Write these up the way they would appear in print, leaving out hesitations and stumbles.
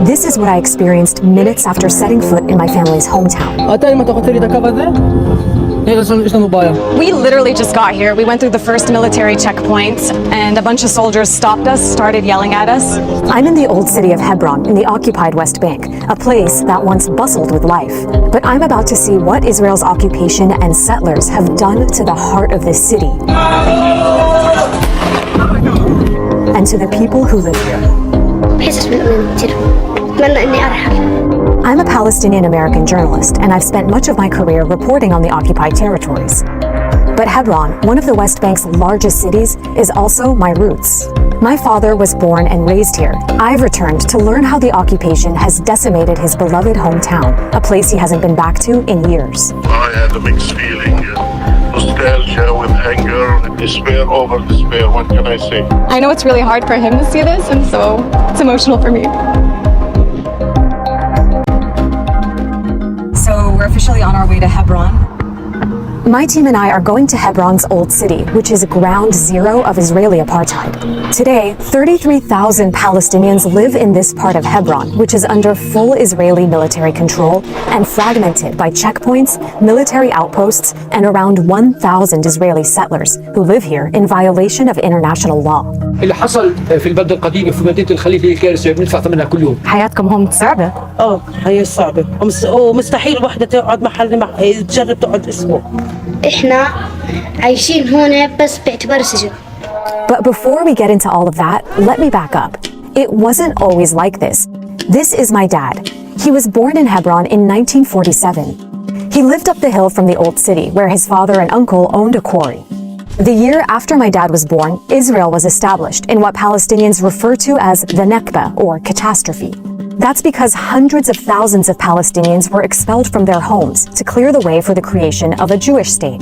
This is what I experienced minutes after setting foot in my family's hometown. We literally just got here. We went through the first military checkpoint and a bunch of soldiers stopped us, started yelling at us. I'm in the old city of Hebron in the occupied West Bank, a place that once bustled with life. But I'm about to see what Israel's occupation and settlers have done to the heart of this city and to the people who live here. I'm a Palestinian American journalist, and I've spent much of my career reporting on the occupied territories. But Hebron, one of the West Bank's largest cities, is also my roots. My father was born and raised here. I've returned to learn how the occupation has decimated his beloved hometown, a place he hasn't been back to in years. I had a mixed feeling, nostalgia with anger, despair over despair. What can I say? I know it's really hard for him to see this, and so it's emotional for me. So we're officially on our way to Hebron. My team and I are going to Hebron's Old City, which is ground zero of Israeli apartheid. Today, 33,000 Palestinians live in this part of Hebron, which is under full Israeli military control and fragmented by checkpoints, military outposts, and around 1,000 Israeli settlers who live here in violation of international law. اللي حصل في البلد القديمة في مدينة الخليل هي كارثة بندفع ثمنها كل يوم. حياتكم هون صعبة؟ هي صعبة ومستحيل وحدة تقعد محل تجرب تقعد أسبوع. إحنا عايشين هون بس باعتبار السجن. But before we get into all of that, let me back up. It wasn't always like this. This is my dad. He was born in Hebron in 1947. He lived up the hill from the old city where his father and uncle owned a quarry. The year after my dad was born, Israel was established in what Palestinians refer to as the Nakba, or catastrophe. That's because hundreds of thousands of Palestinians were expelled from their homes to clear the way for the creation of a Jewish state.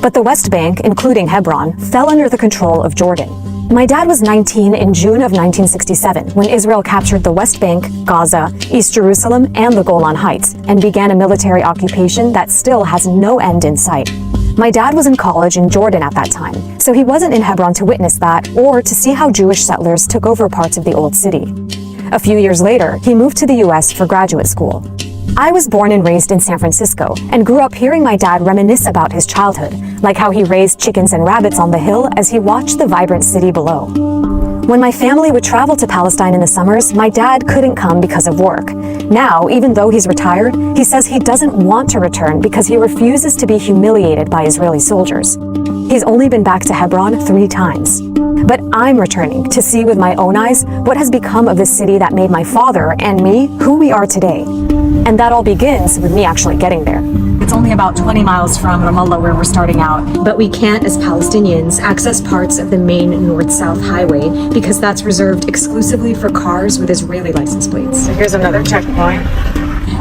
But the West Bank, including Hebron, fell under the control of Jordan. My dad was 19 in June of 1967 when Israel captured the West Bank, Gaza, East Jerusalem, and the Golan Heights, and began a military occupation that still has no end in sight. My dad was in college in Jordan at that time, so he wasn't in Hebron to witness that or to see how Jewish settlers took over parts of the old city. A few years later, he moved to the US for graduate school. I was born and raised in San Francisco and grew up hearing my dad reminisce about his childhood, like how he raised chickens and rabbits on the hill as he watched the vibrant city below. When my family would travel to Palestine in the summers, my dad couldn't come because of work. Now, even though he's retired, he says he doesn't want to return because he refuses to be humiliated by Israeli soldiers. He's only been back to Hebron 3 times. But I'm returning to see with my own eyes what has become of this city that made my father and me who we are today. And that all begins with me actually getting there. It's only about 20 miles from Ramallah where we're starting out. But we can't, as Palestinians, access parts of the main north-south highway because that's reserved exclusively for cars with Israeli license plates. So here's another checkpoint.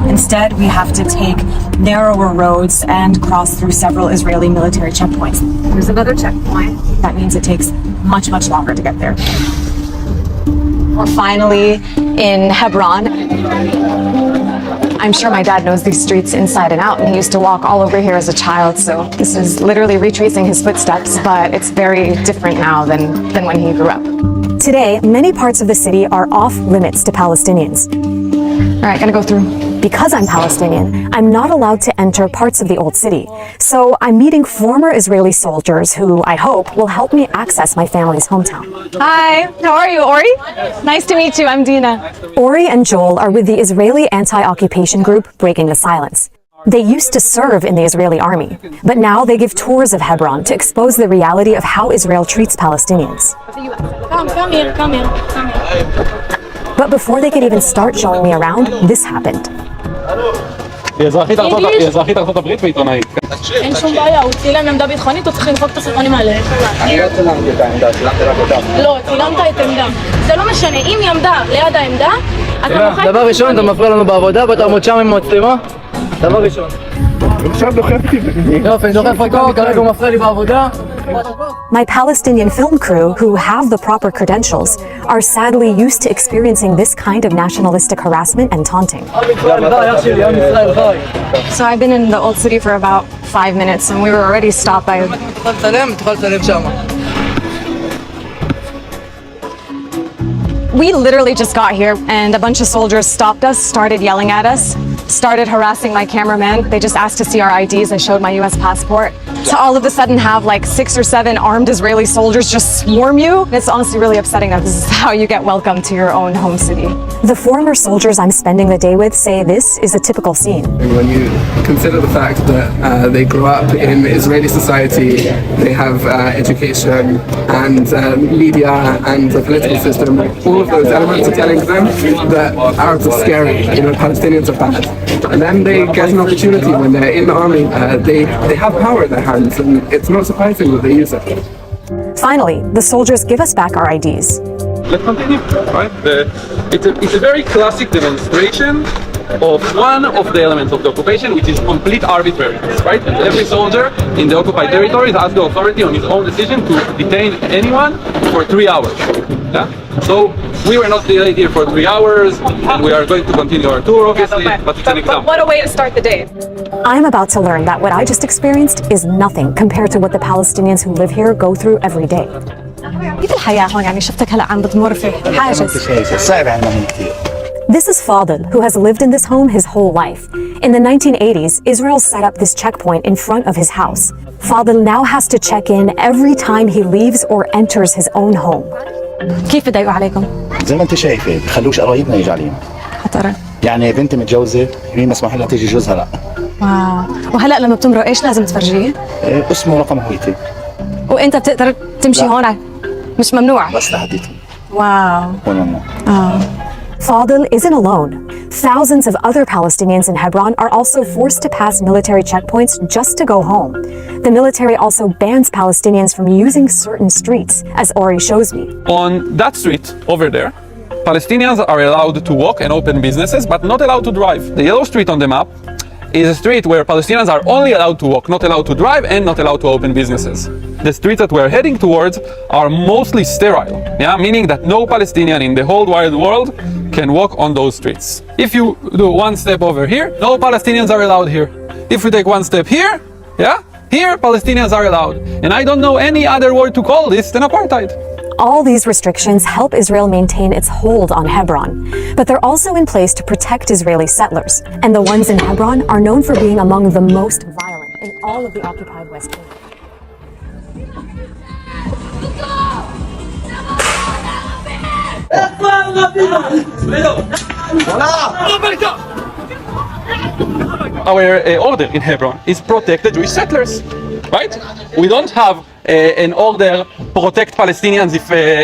Instead, we have to take narrower roads and cross through several Israeli military checkpoints. Here's another checkpoint. That means it takes much, much longer to get there. We're finally in Hebron. I'm sure my dad knows these streets inside and out, and he used to walk all over here as a child, so this is literally retracing his footsteps, but it's very different now than when he grew up. Today, many parts of the city are off limits to Palestinians. All right, gonna go through. Because I'm Palestinian, I'm not allowed to enter parts of the old city. So I'm meeting former Israeli soldiers who, I hope, will help me access my family's hometown. Hi, how are you, Ori? Nice to meet you, I'm Dena. Ori and Joel are with the Israeli anti-occupation group Breaking the Silence. They used to serve in the Israeli army, but now they give tours of Hebron to expose the reality of how Israel treats Palestinians. Come here. But before they could even start showing me around, this happened. היא אזרחית ארצות הברית ועיתונאית. אין שום בעיה, הוא צילם עמדה ביטחונית, הוא צריך למחוק את הסרטונים האלה. אני לא צילמתי את העמדה, צילמתי רק אותה. לא, צילמת את עמדה. זה לא משנה, אם היא עמדה ליד העמדה, אתה מוחק... דבר ראשון, אתה מפריע לנו בעבודה, ואתה עמוד שם עם מצלמה. דבר ראשון. עכשיו דוחפתי. יופי, אני דוחף אותו, כרגע הוא מפריע לי בעבודה. My Palestinian film crew, who have the proper credentials, are sadly used to experiencing this kind of nationalistic harassment and taunting. So I've been in the old city for about 5 minutes and we were already stopped by... We literally just got here and a bunch of soldiers stopped us, started yelling at us, started harassing my cameraman. They just asked to see our IDs. I showed my US passport. To all of a sudden have like 6 or 7 armed Israeli soldiers just swarm you. It's honestly really upsetting that this is how you get welcome to your own home city. The former soldiers I'm spending the day with say this is a typical scene. When you consider the fact that they grew up in Israeli society, they have education and media and the political system, all of those elements are telling them that Arabs are scary, Palestinians are bad. And then they get an opportunity when they're in the army, they have power in their hands, and it's not surprising that they use it. Finally, the soldiers give us back our IDs. Let's continue, right? It's a very classic demonstration of one of the elements of the occupation, which is complete arbitrariness, right? And every soldier in the occupied territories has the authority on his own decision to detain anyone for 3 hours. Yeah? So we were not delayed here for 3 hours, and we are going to continue our tour, obviously, but it's an example. But what a way to start the day. I'm about to learn that what I just experienced is nothing compared to what the Palestinians who live here go through every day. كيف الحياة هون يعني شفتك هلا عم بتمر في حاجز. صعب عندنا كثير. This is Fadil, who has lived in this home his whole life. In the 1980s, Israel set up this checkpoint in front of his house. Fadil now has to check in every time he leaves or enters his own home. كيف بضايقوا عليكم؟ زي ما انت شايفه بخلوش قرايبنا يجي علينا. خطر. يعني بنتي متجوزه مين مسموح لها تيجي جوزها لا. واو، وهلا لما بتمرق ايش لازم تفرجيه؟ اسمه ورقم هويتي. وانت بتقدر تمشي هون مش ممنوع؟ بس لحديتي. واو. ممنوع. Fadil isn't alone. Thousands of other Palestinians in Hebron are also forced to pass military checkpoints just to go home. The military also bans Palestinians from using certain streets, as Ori shows me. On that street over there, Palestinians are allowed to walk and open businesses, but not allowed to drive. The yellow street on the map is a street where Palestinians are only allowed to walk, not allowed to drive, and not allowed to open businesses. The streets that we're heading towards are mostly sterile, meaning that no Palestinian in the whole wide world can walk on those streets. If you do one step over here, no Palestinians are allowed here. If we take one step here, here Palestinians are allowed. And I don't know any other word to call this than apartheid. All these restrictions help Israel maintain its hold on Hebron, but they're also in place to protect Israeli settlers. And the ones in Hebron are known for being among the most violent in all of the occupied West Bank. Our order in Hebron is protect the Jewish settlers, right? We don't have an order protect Palestinians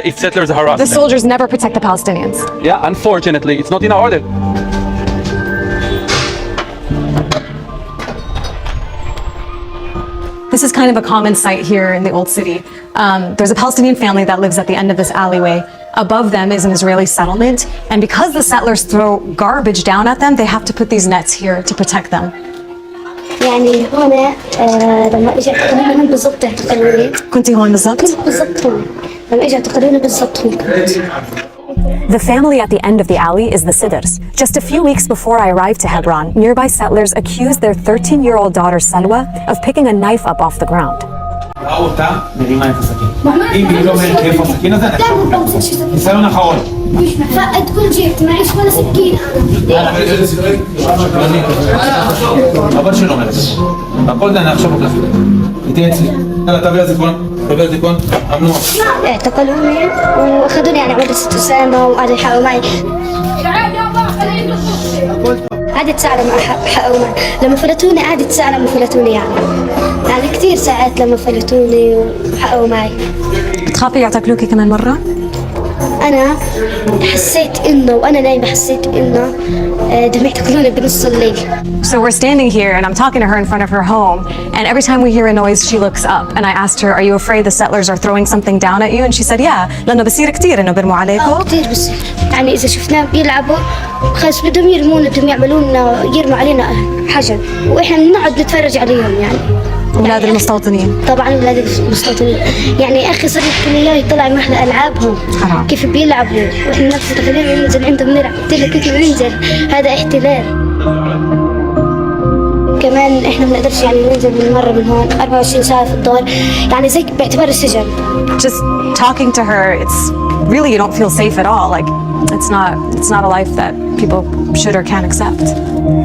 if settlers harass The soldiers never protect the Palestinians. Yeah, unfortunately, it's not in our order. This is kind of a common sight here in the old city. There's a Palestinian family that lives at the end of this alleyway. Above them is an Israeli settlement, and because the settlers throw garbage down at them, they have to put these nets here to protect them. يعني هون لما اجى تقريبا بالضبط اعتقلوني. كنتي هون بالضبط؟ كنت بالضبط هون. لما اجى تقريبا بالضبط هون كنت. The family at the end of the alley is the Sidders. Just a few weeks before I arrived to Hebron, nearby settlers accused their 13-year-old daughter Salwa of picking a knife up off the ground. فقد كل شيء معيش ولا سكين اعتقلوني واخذوني يعني عمري 6 سنة وقعدوا يحققوا معي قعدت ساعة لما حققوا معي لما فلتوني قعدت ساعة لما فلتوني يعني كثير ساعات لما فلتوني وحققوا معي بتخافي يعتقلوكي كمان مرة؟ أنا حسيت إنه وأنا نايمة حسيت إنه دمعي يعتقلوني بنص الليل. So we're standing here and I'm talking to her in front of her home, and every time we hear a noise she looks up, and I asked her, are you afraid the settlers are throwing something down at you? And she said yeah, لأنه بصير كتير إنه بيرموا عليكم. كتير بصير يعني إذا شفناهم بيلعبوا خلاص بدهم يرمونا بدهم يعملوا لنا يرموا علينا حجر وإحنا بنقعد نتفرج عليهم يعني. أولاد المستوطنين. طبعا أولاد المستوطنين يعني أخي صار يحكي لي يطلع محل ألعابهم كيف بيلعبوا وإحنا نفس التقليل ننزل عندهم نلعب قلت لك كيف بننزل هذا احتلال. كمان إحنا ما بنقدرش يعني ننزل من مرة من هون 24 ساعة في الدار يعني زي باعتبار السجن. Just talking to her, it's really you don't feel safe at all. Like, it's not a life that people should or can accept.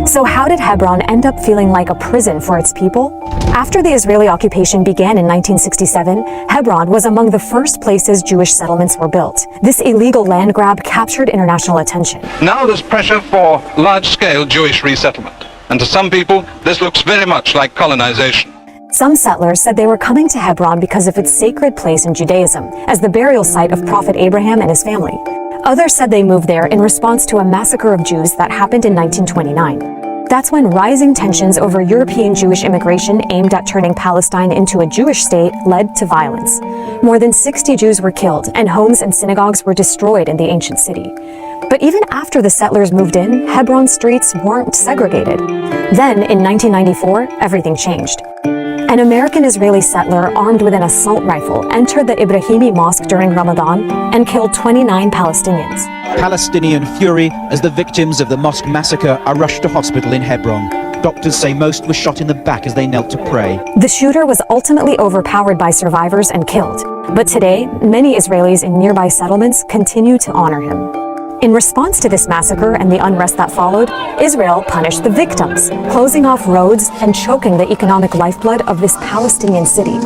So how did Hebron end up feeling like a prison for its people? After the Israeli occupation began in 1967, Hebron was among the first places Jewish settlements were built. This illegal land grab captured international attention. Now there's pressure for large-scale Jewish resettlement. And to some people, this looks very much like colonization. Some settlers said they were coming to Hebron because of its sacred place in Judaism, as the burial site of Prophet Abraham and his family. Others said they moved there in response to a massacre of Jews that happened in 1929. That's when rising tensions over European Jewish immigration aimed at turning Palestine into a Jewish state led to violence. More than 60 Jews were killed, and homes and synagogues were destroyed in the ancient city. But even after the settlers moved in, Hebron streets weren't segregated. Then, in 1994, everything changed. An American-Israeli settler armed with an assault rifle entered the Ibrahimi Mosque during Ramadan and killed 29 Palestinians. Palestinian fury as the victims of the mosque massacre are rushed to hospital in Hebron. Doctors say most were shot in the back as they knelt to pray. The shooter was ultimately overpowered by survivors and killed. But today, many Israelis in nearby settlements continue to honor him. In response to this massacre and the unrest that followed, Israel punished the victims, closing off roads and choking the economic lifeblood of this Palestinian city.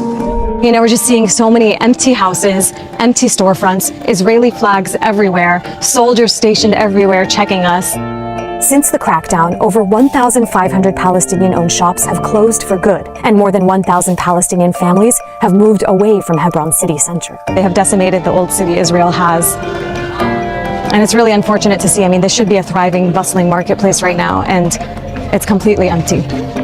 You know, we're just seeing so many empty houses, empty storefronts, Israeli flags everywhere, soldiers stationed everywhere checking us. Since the crackdown, over 1,500 Palestinian-owned shops have closed for good, and more than 1,000 Palestinian families have moved away from Hebron city center. They have decimated the old city Israel has. And it's really unfortunate to see. I mean, this should be a thriving, bustling marketplace right now, and it's completely empty.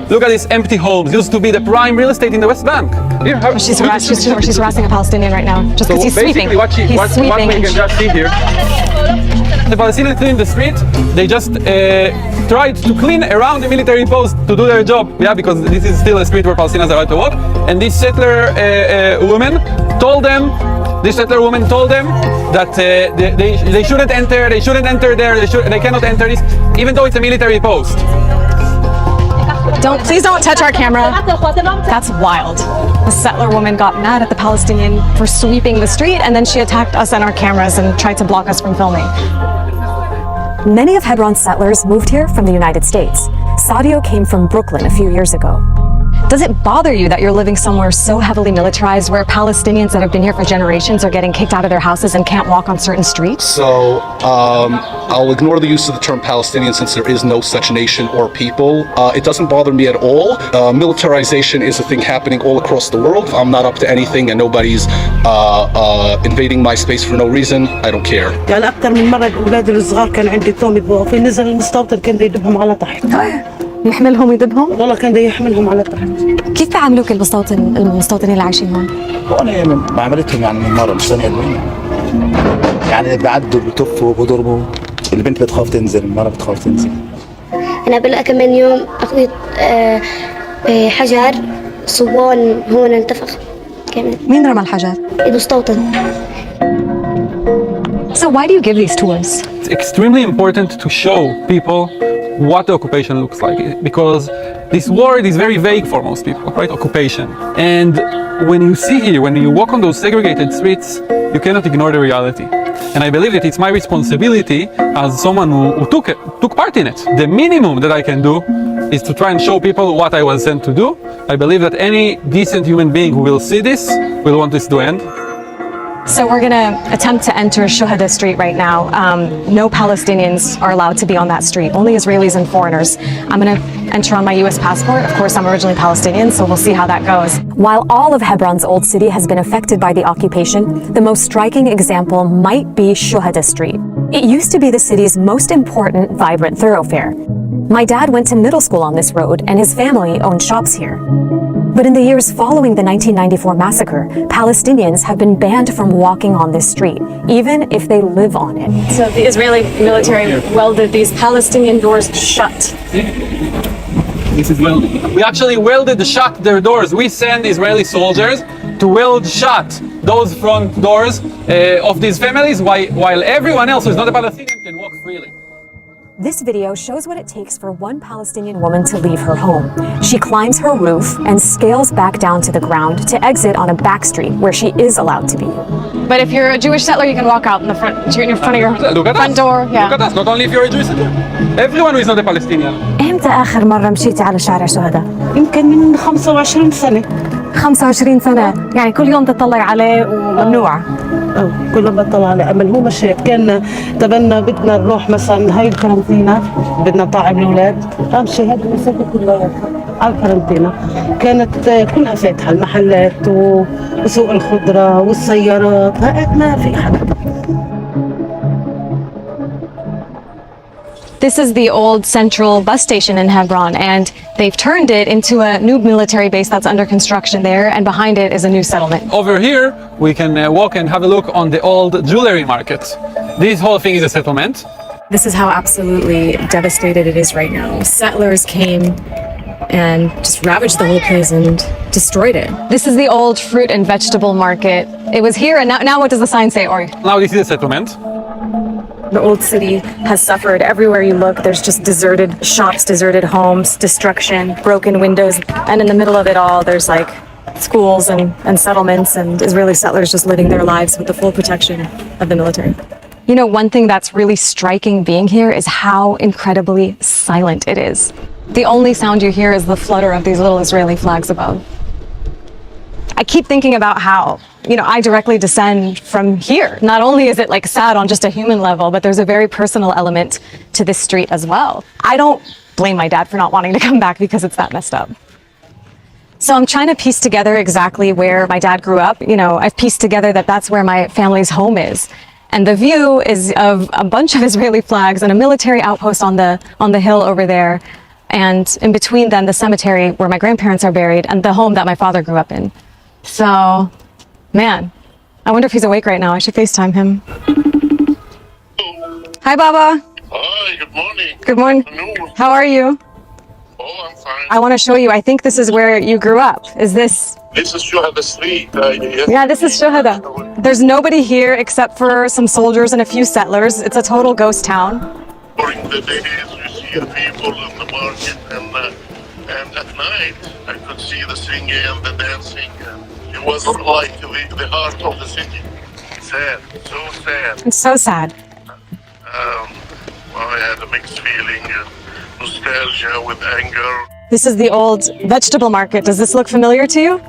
Look at these empty homes. Used to be the prime real estate in the West Bank. Here, She's harassing a Palestinian right now, just because he's sweeping. What we can just see here, the Palestinians clean the street. They just tried to clean around the military post to do their job. Yeah, because this is still a street where Palestinians are allowed to walk. And this settler woman told them that they shouldn't enter. They shouldn't enter there. They cannot enter this, even though it's a military post. Please don't touch our camera. That's wild. The settler woman got mad at the Palestinian for sweeping the street, and then she attacked us and our cameras and tried to block us from filming. Many of Hebron's settlers moved here from the United States. Sadio came from Brooklyn a few years ago. Does it bother you that you're living somewhere so heavily militarized where Palestinians that have been here for generations are getting kicked out of their houses and can't walk on certain streets? So I'll ignore the use of the term Palestinian since there is no such nation or people. It doesn't bother me at all. Militarization is a thing happening all across the world. I'm not up to anything and nobody's invading my space for no reason. I don't care. يعني أكثر من مرة الأولاد الصغار كان عندي توم يبغوا في نزل المستوطن كان يدبهم على تحت. يحملهم ويدبهم؟ والله كان يحملهم على تحت. كيف بيعاملوك المستوطنين اللي عايشين هون؟ هون معاملتهم يعني من مرة مش ثانية يعني بعدوا بتفوا بضربوا البنت بتخاف تنزل المرة بتخاف تنزل. أنا قبل كم من يوم أخذت حجر صوان هون انتفخ كمان. مين رمى الحجر؟ المستوطن. So why do you give these tours? It's extremely important to show people what the occupation looks like, because this word is very vague for most people, right? Occupation. And when you see here, when you walk on those segregated streets, you cannot ignore the reality. And I believe that it's my responsibility as someone who took part in it. The minimum that I can do is to try and show people what I was sent to do. I believe that any decent human being who will see this will want this to end. So we're going to attempt to enter Shuhada Street right now. No Palestinians are allowed to be on that street, only Israelis and foreigners. I'm going to enter on my US passport. Of course, I'm originally Palestinian, so we'll see how that goes. While all of Hebron's old city has been affected by the occupation, the most striking example might be Shuhada Street. It used to be the city's most important, vibrant thoroughfare. My dad went to middle school on this road, and his family owned shops here. But in the years following the 1994 massacre, Palestinians have been banned from walking on this street, even if they live on it. So the Israeli military welded these Palestinian doors shut. This is welding. We actually welded shut their doors. We send Israeli soldiers to weld shut those front doors of these families while everyone else who is not a Palestinian can walk freely. This video shows what it takes for one Palestinian woman to leave her home. She climbs her roof and scales back down to the ground to exit on a back street where she is allowed to be. But if you're a Jewish settler, you can walk out in the front of your front door. Yeah. Look at us, not only if you're a Jewish settler. Everyone who is not a Palestinian. إمتى آخر مرة مشيتي على شارع شهداء؟ يمكن من 25 سنة. 25 سنة، يعني كل يوم تطلعي عليه وممنوع. كل ما طلع على امل هو مش هيك كان تبنا بدنا نروح مثلا هاي الكارنتينا بدنا نطعم الاولاد امشي هذا المسافه كلها على الكارنتينا كانت كلها فاتحه المحلات وسوق الخضره والسيارات ما في حدا. This is the old central bus station in Hebron, and they've turned it into a new military base that's under construction there, and behind it is a new settlement. Over here, we can walk and have a look on the old jewelry market. This whole thing is a settlement. This is how absolutely devastated it is right now. Settlers came and just ravaged the whole place and destroyed it. This is the old fruit and vegetable market. It was here, and now what does the sign say, Ori? Now this is a settlement. The old city has suffered. Everywhere you look, there's just deserted shops, deserted homes, destruction, broken windows. And in the middle of it all, there's like schools and settlements and Israeli settlers just living their lives with the full protection of the military. You know, one thing that's really striking being here is how incredibly silent it is. The only sound you hear is the flutter of these little Israeli flags above. I keep thinking about how, you know, I directly descend from here. Not only is it like sad on just a human level, but there's a very personal element to this street as well. I don't blame my dad for not wanting to come back because it's that messed up. So I'm trying to piece together exactly where my dad grew up. You know, I've pieced together that that's where my family's home is. And the view is of a bunch of Israeli flags and a military outpost on the hill over there. And in between them, the cemetery where my grandparents are buried and the home that my father grew up in. So, man, I wonder if he's awake right now. I should FaceTime him. Hi, Baba. Hi, good morning. Good morning. How are you? Oh, I'm fine. I want to show you. I think this is where you grew up. Is this? This is Shuhada Street. Yes. Yeah, this is Shuhada. There's nobody here except for some soldiers and a few settlers. It's a total ghost town. During the days, you see the people in the market, and at night, I could see the singing and the dancing. It was like the heart of the city. Sad, so sad. It's so sad. Well, I had a mixed feeling, nostalgia with anger. This is the old vegetable market. Does this look familiar to you?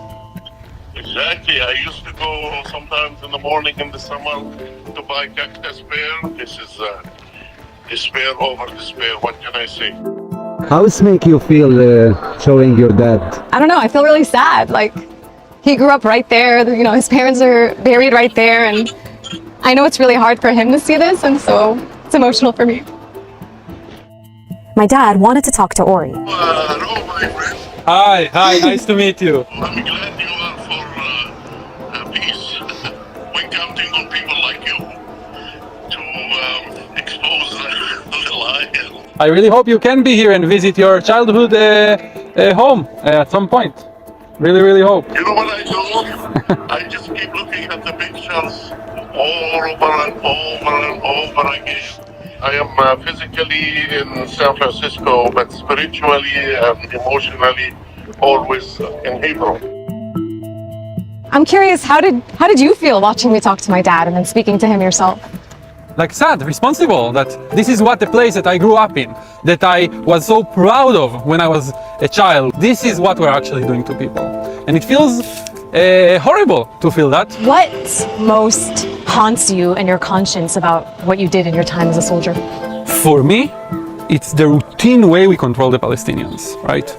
Exactly. I used to go sometimes in the morning in the summer to buy cactus pear. This is despair over despair. What can I say? How does it make you feel showing your dad? I don't know. I feel really sad. Like, he grew up right there. You know, his parents are buried right there. And I know it's really hard for him to see this. And so it's emotional for me. My dad wanted to talk to Ori. Hello, my friend. Hi, nice to meet you. I'm glad you are for peace. We're counting on people like you to expose the lie. I really hope you can be here and visit your childhood home at some point. Really hope. You know what I do? I just keep looking at the pictures over and over again. I am physically in San Francisco, but spiritually and emotionally always in Hebron. I'm curious, how did you feel watching me talk to my dad and then speaking to him yourself? Like sad, responsible, that this is what the place that I grew up in, that I was so proud of when I was a child. This is what we're actually doing to people. And it feels horrible to feel that. What most haunts you and your conscience about what you did in your time as a soldier? For me, it's the routine way we control the Palestinians, right?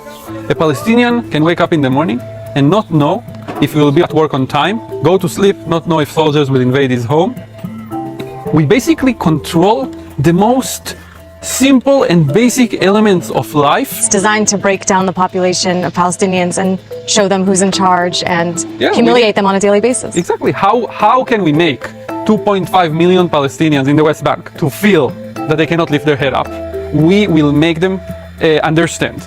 A Palestinian can wake up in the morning and not know if he will be at work on time, go to sleep, not know if soldiers will invade his home. We basically control the most simple and basic elements of life. It's designed to break down the population of Palestinians and show them who's in charge and humiliate them on a daily basis. Exactly. How can we make 2.5 million Palestinians in the West Bank to feel that they cannot lift their head up? We will make them understand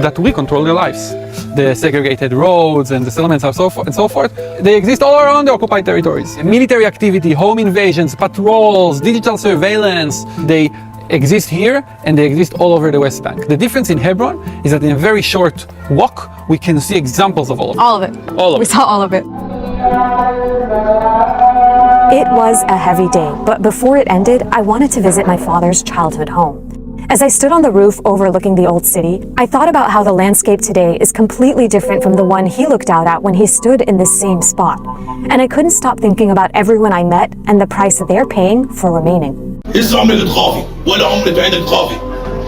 that we control their lives. The segregated roads and the settlements and so forth, they exist all around the occupied territories. Military activity, home invasions, patrols, digital surveillance, they exist here and they exist all over the West Bank. The difference in Hebron is that in a very short walk, we can see examples of all of it. All of it. All of We it. saw all of it. It was a heavy day, but before it ended, I wanted to visit my father's childhood home. As I stood on the roof overlooking the old city, I thought about how the landscape today is completely different from the one he looked out at when he stood in this same spot. And I couldn't stop thinking about everyone I met and the price they're paying for remaining. لسه عمرك تخافي ولا عمرك عينك تخافي.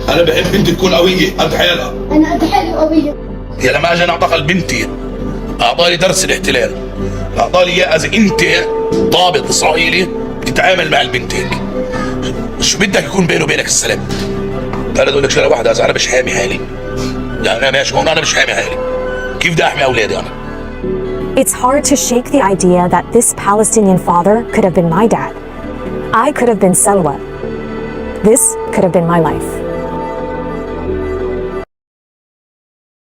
انا بحب بنتي تكون قويه قد حالها. انا قد حالي قويه. يا لما اجي اعتقل بنتي اعطاني درس الاحتلال. اعطاني اياه اذا انت ضابط اسرائيلي تتعامل مع البنتين. شو بدك يكون بيني وبينك السلام؟ انا اقول لك شغله واحده، اذا انا مش حامي حالي يعني انا ماشي هون انا مش حامي حالي، كيف بدي احمي اولادي انا؟ It's hard to shake the idea that this Palestinian father could have been my dad. I could have been Selwa. This could have been my life.